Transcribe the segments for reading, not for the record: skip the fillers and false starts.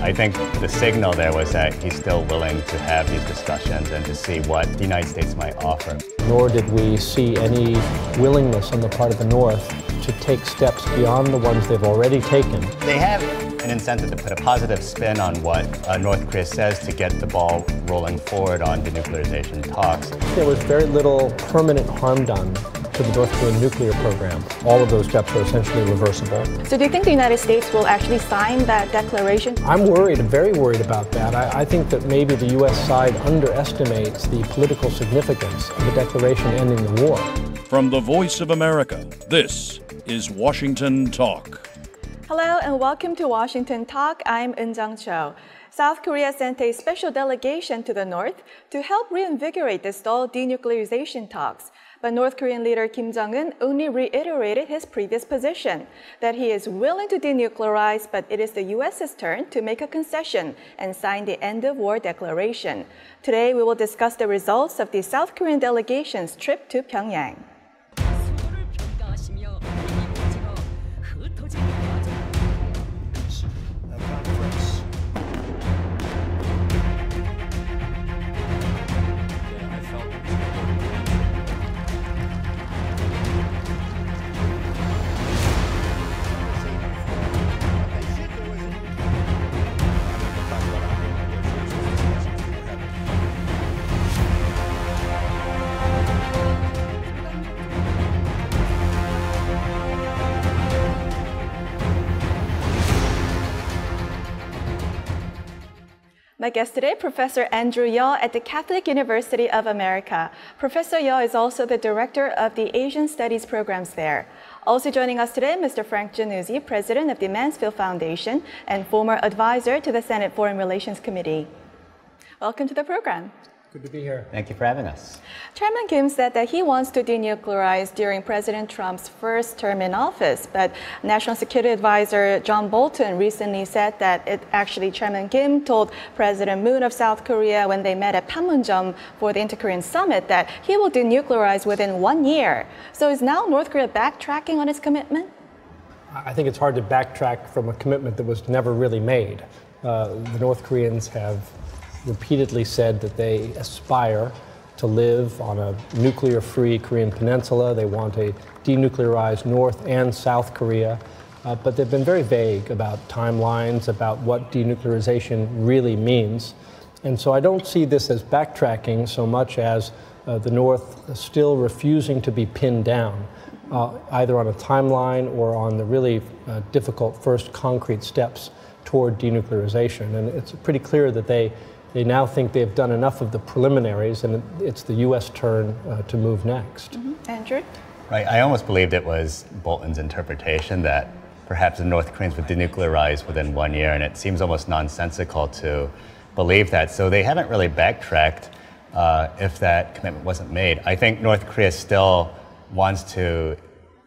I think the signal there was that he's still willing to have these discussions and to see what the United States might offer. Nor did we see any willingness on the part of the North to take steps beyond the ones they've already taken. They have an incentive to put a positive spin on what North Korea says to get the ball rolling forward on denuclearization talks. There was very little permanent harm done to the North Korean nuclear program. All of those steps are essentially reversible. So do you think the United States will actually sign that declaration? I'm worried, very worried about that. I think that maybe the U.S. side underestimates the political significance of the declaration ending the war. From the Voice of America, this is Washington Talk. Hello and welcome to Washington Talk. I'm Eun-jung Cho. South Korea sent a special delegation to the north to help reinvigorate the stalled denuclearization talks. But North Korean leader Kim Jong-un only reiterated his previous position, that he is willing to denuclearize, but it is the U.S.'s turn to make a concession and sign the end-of-war declaration. Today, we will discuss the results of the South Korean delegation's trip to Pyongyang. My guest today, Professor Andrew Yeo at the Catholic University of America. Professor Yeo is also the director of the Asian Studies programs there. Also joining us today, Mr. Frank Jannuzi, president of the Mansfield Foundation and former advisor to the Senate Foreign Relations Committee. Welcome to the program. Good to be here. Thank you for having us. Chairman Kim said that he wants to denuclearize during President Trump's first term in office, but National Security Advisor John Bolton recently said that Chairman Kim told President Moon of South Korea when they met at Panmunjom for the Inter-Korean Summit that he will denuclearize within 1 year. So is now North Korea backtracking on its commitment? I think it's hard to backtrack from a commitment that was never really made. The North Koreans have repeatedly said that they aspire to live on a nuclear-free Korean peninsula. They want a denuclearized North and South Korea, but they've been very vague about timelines, about what denuclearization really means. And so I don't see this as backtracking so much as the North still refusing to be pinned down, either on a timeline or on the really difficult first concrete steps toward denuclearization. And it's pretty clear that they now think they've done enough of the preliminaries, and it's the U.S. turn to move next. Mm-hmm. Andrew? Right, I almost believed it was Bolton's interpretation that perhaps the North Koreans would denuclearize within 1 year, and it seems almost nonsensical to believe that. So they haven't really backtracked if that commitment wasn't made. I think North Korea still wants to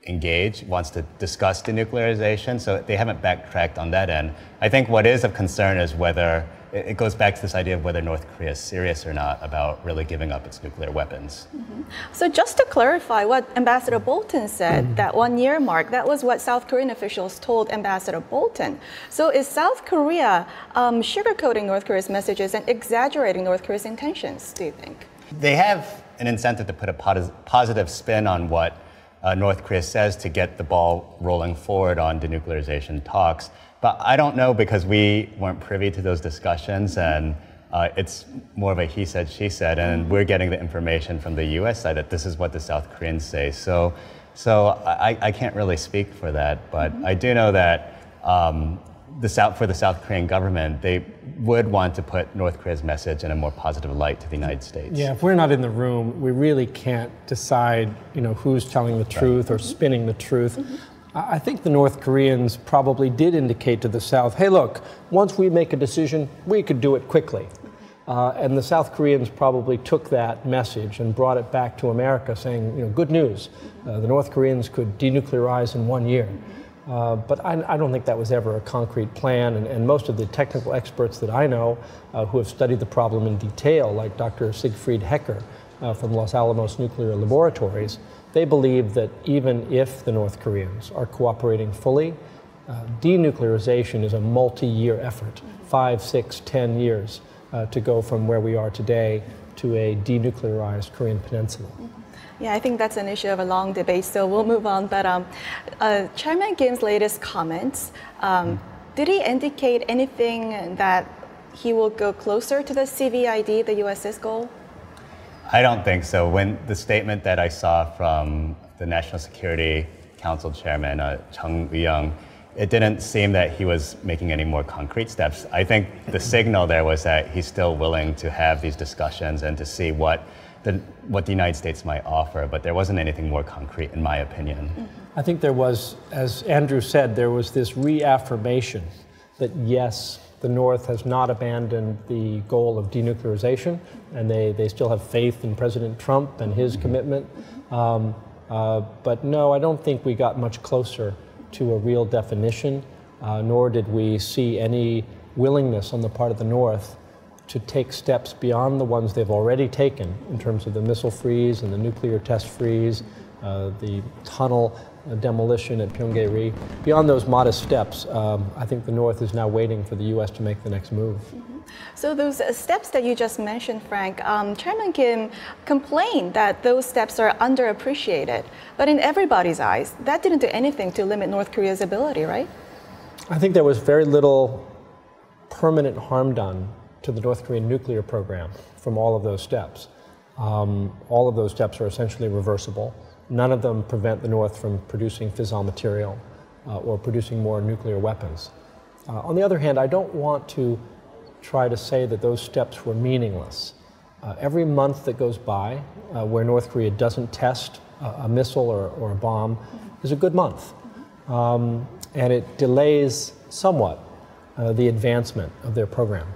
engage, wants to discuss denuclearization, so they haven't backtracked on that end. I think what is of concern is whether it goes back to this idea of whether North Korea is serious or not about really giving up its nuclear weapons. Mm-hmm. So just to clarify what Ambassador Bolton said, that 1 year mark, that was what South Korean officials told Ambassador Bolton. So is South Korea sugarcoating North Korea's messages and exaggerating North Korea's intentions, do you think? They have an incentive to put a positive spin on what North Korea says to get the ball rolling forward on denuclearization talks. But I don't know, because we weren't privy to those discussions, and it's more of a he said, she said, and we're getting the information from the U.S. side that this is what the South Koreans say. So I can't really speak for that, but I do know that for the South Korean government, they would want to put North Korea's message in a more positive light to the United States. Yeah, if we're not in the room, we really can't decide, who's telling the truth or spinning the truth. I think the North Koreans probably did indicate to the South, hey, look, once we make a decision, we could do it quickly. And the South Koreans probably took that message and brought it back to America saying, good news, the North Koreans could denuclearize in 1 year. But I don't think that was ever a concrete plan, and most of the technical experts that I know who have studied the problem in detail, like Dr. Siegfried Hecker from Los Alamos Nuclear Laboratories, they believe that even if the North Koreans are cooperating fully, Denuclearization is a multi-year effort, 5, 6, 10 years to go from where we are today to a denuclearized Korean peninsula. Yeah, I think that's an issue of a long debate, so we'll move on. But Chairman Kim's latest comments, did he indicate anything that he will go closer to the CVID, the US's goal? I don't think so. When the statement that I saw from the National Security Council Chairman, Chung Eui-young, it didn't seem that he was making any more concrete steps. I think the signal there was that he's still willing to have these discussions and to see what the United States might offer, but there wasn't anything more concrete, in my opinion. I think there was, as Andrew said, there was this reaffirmation that yes, the North has not abandoned the goal of denuclearization, and they still have faith in President Trump and his commitment. But no, I don't think we got much closer to a real definition, nor did we see any willingness on the part of the North to take steps beyond the ones they've already taken in terms of the missile freeze and the nuclear test freeze, the tunnel demolition at Pyongyang. Beyond those modest steps, I think the North is now waiting for the U.S. to make the next move. So those steps that you just mentioned, Frank, Chairman Kim complained that those steps are underappreciated. But in everybody's eyes, that didn't do anything to limit North Korea's ability, right? I think there was very little permanent harm done to the North Korean nuclear program from all of those steps. All of those steps are essentially reversible. None of them prevent the North from producing fissile material or producing more nuclear weapons. On the other hand, I don't want to try to say that those steps were meaningless. Every month that goes by where North Korea doesn't test a missile or a bomb is a good month. And it delays somewhat the advancement of their program.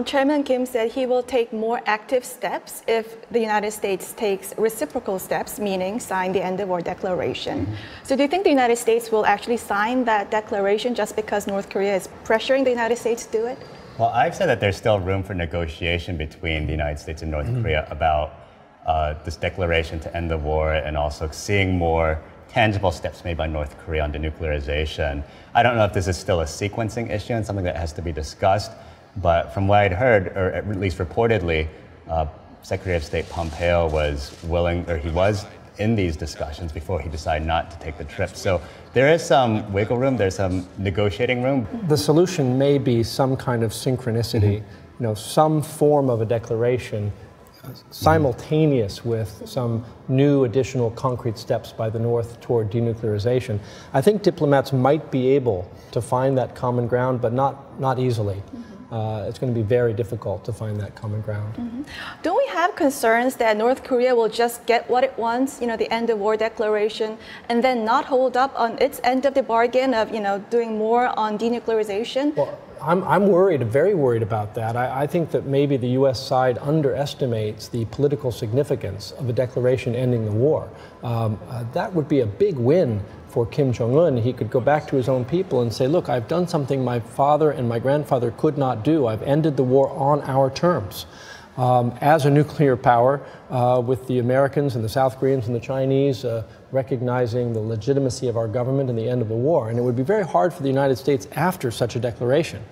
Chairman Kim said he will take more active steps if the United States takes reciprocal steps, meaning sign the end of war declaration. So do you think the United States will actually sign that declaration just because North Korea is pressuring the United States to do it? Well, I've said that there's still room for negotiation between the United States and North Korea about this declaration to end the war and also seeing more tangible steps made by North Korea on denuclearization. I don't know if this is still a sequencing issue and something that has to be discussed. But from what I'd heard, or at least reportedly, Secretary of State Pompeo was willing, or he was in these discussions before he decided not to take the trip. So there is some wiggle room, there's some negotiating room. The solution may be some kind of synchronicity, some form of a declaration simultaneous with some new additional concrete steps by the North toward denuclearization. I think diplomats might be able to find that common ground, but not easily. It's going to be very difficult to find that common ground. Don't we have concerns that North Korea will just get what it wants, the end of war declaration, and then not hold up on its end of the bargain of, doing more on denuclearization? Well, I'm worried, very worried about that. I think that maybe the U.S. side underestimates the political significance of a declaration ending the war. That would be a big win for Kim Jong-un. He could go back to his own people and say, look, I've done something my father and my grandfather could not do. I've ended the war on our terms. As a nuclear power, with the Americans and the South Koreans and the Chinese recognizing the legitimacy of our government and the end of the war. And it would be very hard for the United States after such a declaration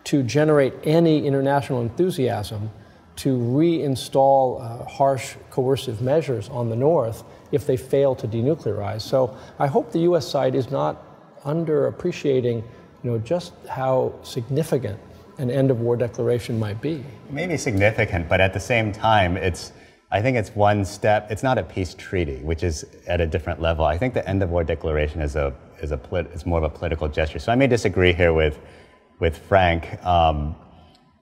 to generate any international enthusiasm to reinstall harsh coercive measures on the North if they fail to denuclearize. So I hope the U.S. side is not underappreciating, just how significant an end-of-war declaration might be. It may be significant, but at the same time, I think it's one step. It's not a peace treaty, which is at a different level. I think the end-of-war declaration is more of a political gesture. So I may disagree here with Frank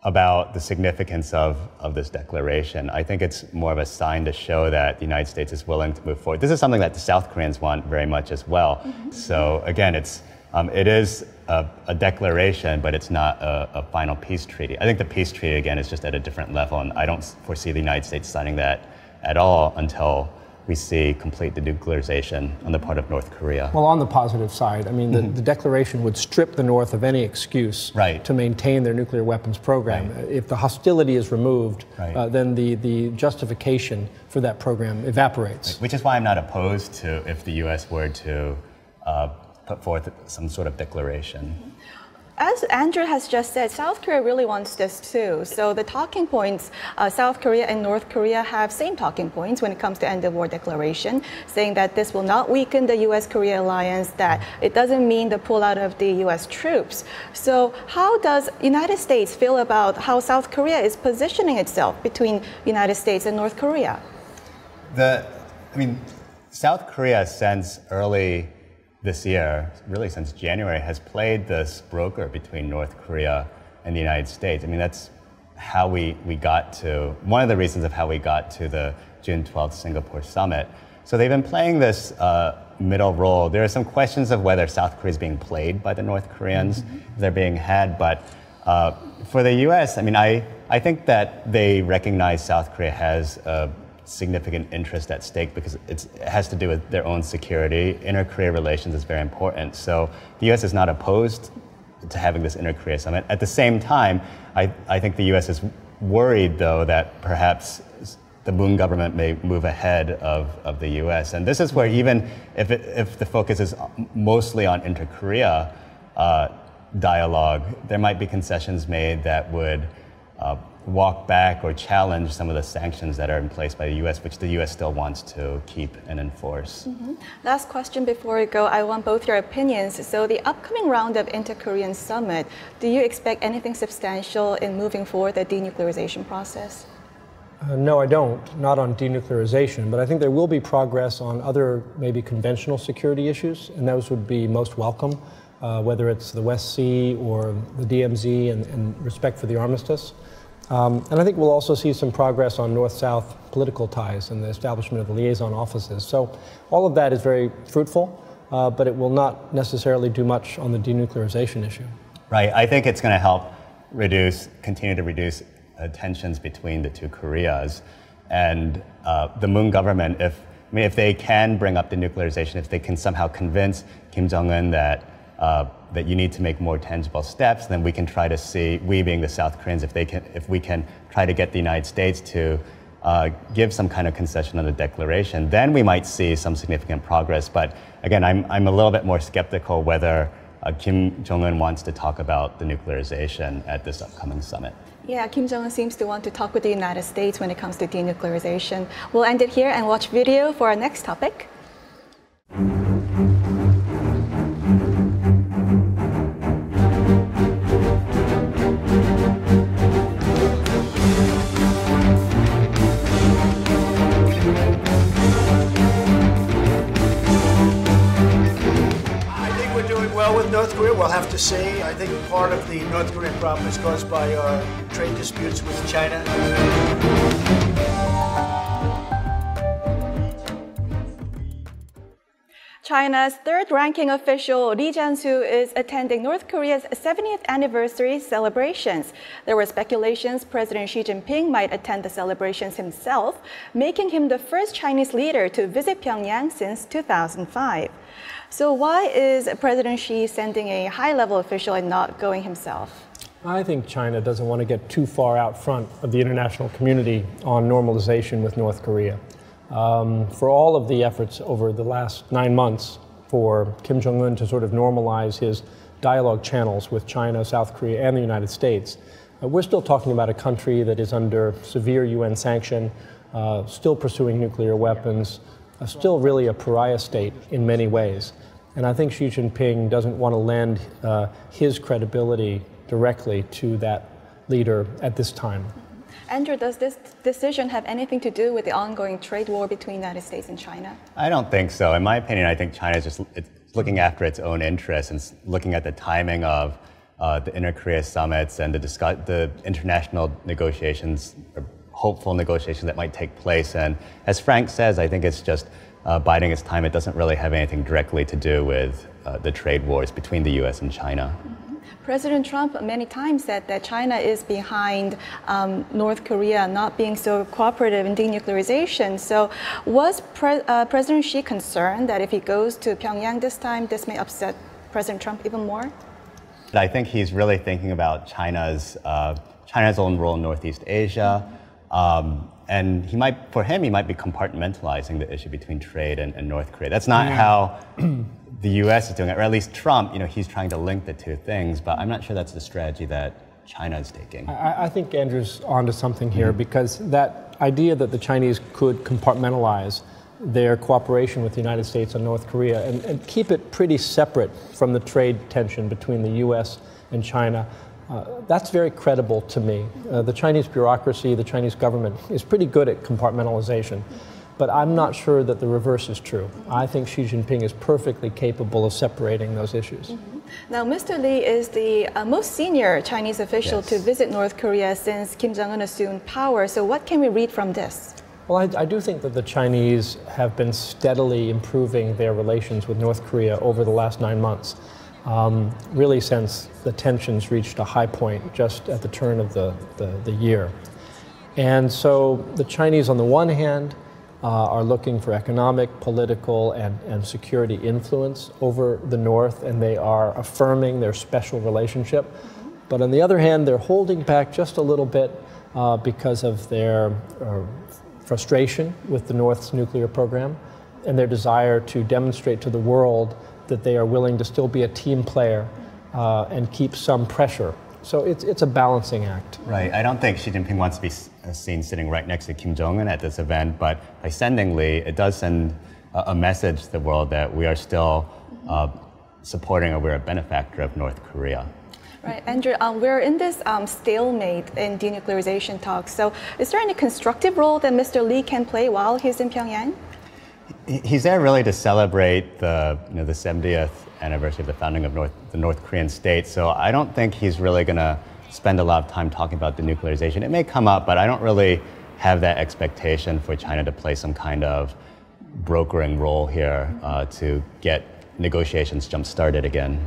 about the significance of this declaration. I think it's more of a sign to show that the United States is willing to move forward. This is something that the South Koreans want very much as well. So again, it is a declaration, but it's not a final peace treaty. I think the peace treaty, again, is just at a different level, and I don't foresee the United States signing that at all until we see complete denuclearization on the part of North Korea. Well, on the positive side, I mean, the declaration would strip the North of any excuse to maintain their nuclear weapons program. If the hostility is removed, then the justification for that program evaporates. Which is why I'm not opposed to if the U.S. were to put forth some sort of declaration. As Andrew has just said, South Korea really wants this too. So the talking points, South Korea and North Korea have same talking points when it comes to end of war declaration, saying that this will not weaken the U.S.-Korea alliance, that it doesn't mean the pullout of the U.S. troops. So how does United States feel about how South Korea is positioning itself between United States and North Korea? South Korea since early this year, really since January, has played this broker between North Korea and the United States. I mean, that's how we got to, one of the reasons of how we got to the June 12th Singapore summit. So they've been playing this middle role. There are some questions of whether South Korea is being played by the North Koreans, they're being had, but for the US, I think that they recognize South Korea has a significant interest at stake because it has to do with their own security. Inter-Korea relations is very important. So the US is not opposed to having this inter-Korea summit. At the same time, I think the US is worried, though, that perhaps the Moon government may move ahead of the US. And this is where even if the focus is mostly on inter-Korea dialogue, there might be concessions made that would walk back or challenge some of the sanctions that are in place by the U.S., which the U.S. still wants to keep and enforce. Last question before we go. I want both your opinions. So the upcoming round of inter-Korean summit, do you expect anything substantial in moving forward the denuclearization process? No, I don't. Not on denuclearization, but I think there will be progress on other maybe conventional security issues, and those would be most welcome, whether it's the West Sea or the DMZ and respect for the armistice. And I think we'll also see some progress on North-South political ties and the establishment of the liaison offices. So all of that is very fruitful, but it will not necessarily do much on the denuclearization issue. Right. I think it's going to help continue to reduce tensions between the two Koreas. And the Moon government, if they can bring up denuclearization, if they can somehow convince Kim Jong-un that you need to make more tangible steps, then we can try to see, we being the South Koreans, if we can try to get the United States to give some kind of concession on the declaration, then we might see some significant progress. But again, I'm a little bit more skeptical whether Kim Jong-un wants to talk about the nuclearization at this upcoming summit. Yeah, Kim Jong-un seems to want to talk with the United States when it comes to denuclearization. We'll end it here and watch video for our next topic. With North Korea, we'll have to say, I think part of the North Korean problem is caused by our trade disputes with China. China's third-ranking official Lee Jansu is attending North Korea's 70th anniversary celebrations. There were speculations President Xi Jinping might attend the celebrations himself, making him the first Chinese leader to visit Pyongyang since 2005. So why is President Xi sending a high-level official and not going himself? I think China doesn't want to get too far out front of the international community on normalization with North Korea. For all of the efforts over the last 9 months for Kim Jong-un to sort of normalize his dialogue channels with China, South Korea, and the United States, we're still talking about a country that is under severe UN sanction, still pursuing nuclear weapons, still really a pariah state in many ways. And I think Xi Jinping doesn't want to lend his credibility directly to that leader at this time. Andrew, does this decision have anything to do with the ongoing trade war between the United States and China? I don't think so. In my opinion, I think China is just looking after its own interests and looking at the timing of the inter-Korea summits and the international negotiations, or hopeful negotiations that might take place. And as Frank says, I think it's just biding its time. It doesn't really have anything directly to do with the trade wars between the U.S. and China. President Trump many times said that China is behind North Korea not being so cooperative in denuclearization. So was President Xi concerned that if he goes to Pyongyang this time, this may upset President Trump even more? I think he's really thinking about China's own role in Northeast Asia. And for him, he might be compartmentalizing the issue between trade and North Korea. That's not how the U.S. is doing it, or at least Trump. He's trying to link the two things, but I'm not sure that's the strategy that China is taking. I think Andrew's onto something here, because that idea that the Chinese could compartmentalize their cooperation with the United States and North Korea and keep it pretty separate from the trade tension between the U.S. and China, that's very credible to me. The Chinese bureaucracy, the Chinese government is pretty good at compartmentalization, but I'm not sure that the reverse is true. I think Xi Jinping is perfectly capable of separating those issues. Now, Mr. Lee is the most senior Chinese official to visit North Korea since Kim Jong-un assumed power. So what can we read from this? Well, I do think that the Chinese have been steadily improving their relations with North Korea over the last 9 months, really since the tensions reached a high point just at the turn of the year. And so the Chinese, on the one hand, are looking for economic, political, and security influence over the North, and they are affirming their special relationship. But on the other hand, they're holding back just a little bit because of their frustration with the North's nuclear program and their desire to demonstrate to the world that they are willing to still be a team player and keep some pressure. So it's a balancing act. Right. I don't think Xi Jinping wants to be seen sitting right next to Kim Jong-un at this event, but by sending Lee, it does send a message to the world that we are still supporting, or we're a benefactor of North Korea. Right, Andrew, we're in this stalemate in denuclearization talks. So is there any constructive role that Mr. Lee can play while he's in Pyongyang? He's there really to celebrate the 70th anniversary of the founding of the North Korean state. So I don't think he's really going to spend a lot of time talking about denuclearization. It may come up, but I don't really have that expectation for China to play some kind of brokering role here to get negotiations jump-started again.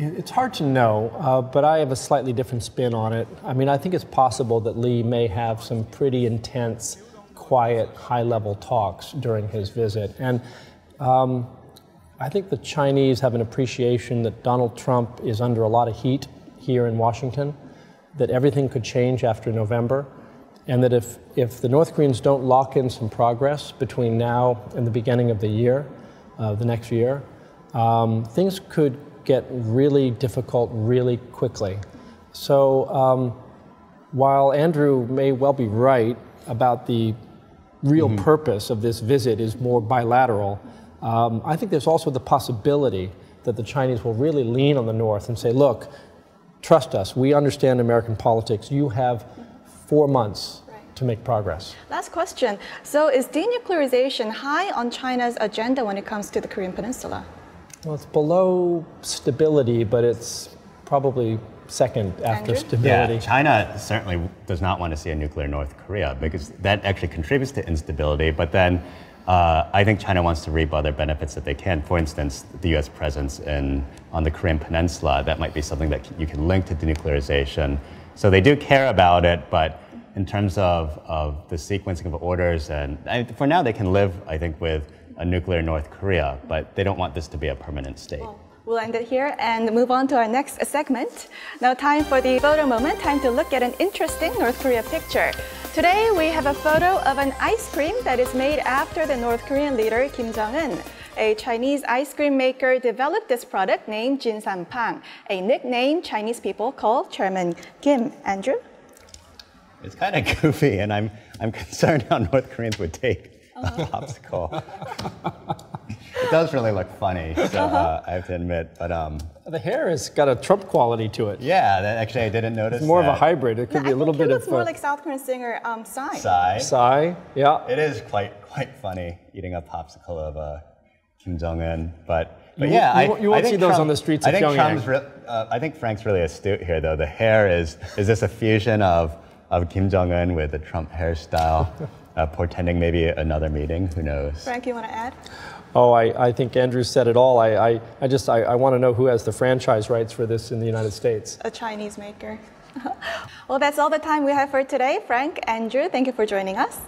It's hard to know, but I have a slightly different spin on it. I mean, I think it's possible that Lee may have some pretty intense, quiet, high-level talks during his visit. And I think the Chinese have an appreciation that Donald Trump is under a lot of heat here in Washington, that everything could change after November, and that if the North Koreans don't lock in some progress between now and the beginning of the year, the next year, things could get really difficult really quickly. So while Andrew may well be right about the real purpose of this visit is more bilateral, I think there's also the possibility that the Chinese will really lean on the North and say, look, trust us, we understand American politics, you have 4 months to make progress. Last question. So is denuclearization high on China's agenda when it comes to the Korean Peninsula? Well, it's below stability, but it's probably second after stability. Yeah, China certainly does not want to see a nuclear North Korea because that actually contributes to instability. But then I think China wants to reap other benefits that they can. For instance, the U.S. presence on the Korean Peninsula, that might be something that you can link to denuclearization. So they do care about it, but in terms of the sequencing of orders, and for now they can live, I think, with a nuclear North Korea, but they don't want this to be a permanent state. We'll end it here and move on to our next segment. Now time for the photo moment, time to look at an interesting North Korea picture. Today we have a photo of an ice cream that is made after the North Korean leader Kim Jong-un. A Chinese ice cream maker developed this product named Jinsanpang, a nickname Chinese people call Chairman Kim. Andrew? It's kind of goofy, and I'm concerned how North Koreans would take a popsicle. It does really look funny, so I have to admit. But the hair has got a Trump quality to it. Yeah, actually I didn't notice. It's more that. of a hybrid. It could be a little bit of. It looks more like South Korean singer Psy. Psy, yeah. It is quite funny eating a popsicle of Kim Jong-un, but yeah, you won't see those Trump, on the streets of Pyongyang. I think Frank's really astute here, though. The hair is this a fusion of Kim Jong-un with the Trump hairstyle, portending maybe another meeting? Who knows? Frank, you want to add? Oh, I think Andrew said it all. I want to know who has the franchise rights for this in the United States. A Chinese maker. Well, that's all the time we have for today. Frank, Andrew, thank you for joining us.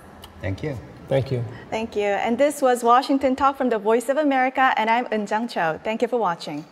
Thank you. Thank you. Thank you. And this was Washington Talk from the Voice of America, and I'm Eunjang Cho. Thank you for watching.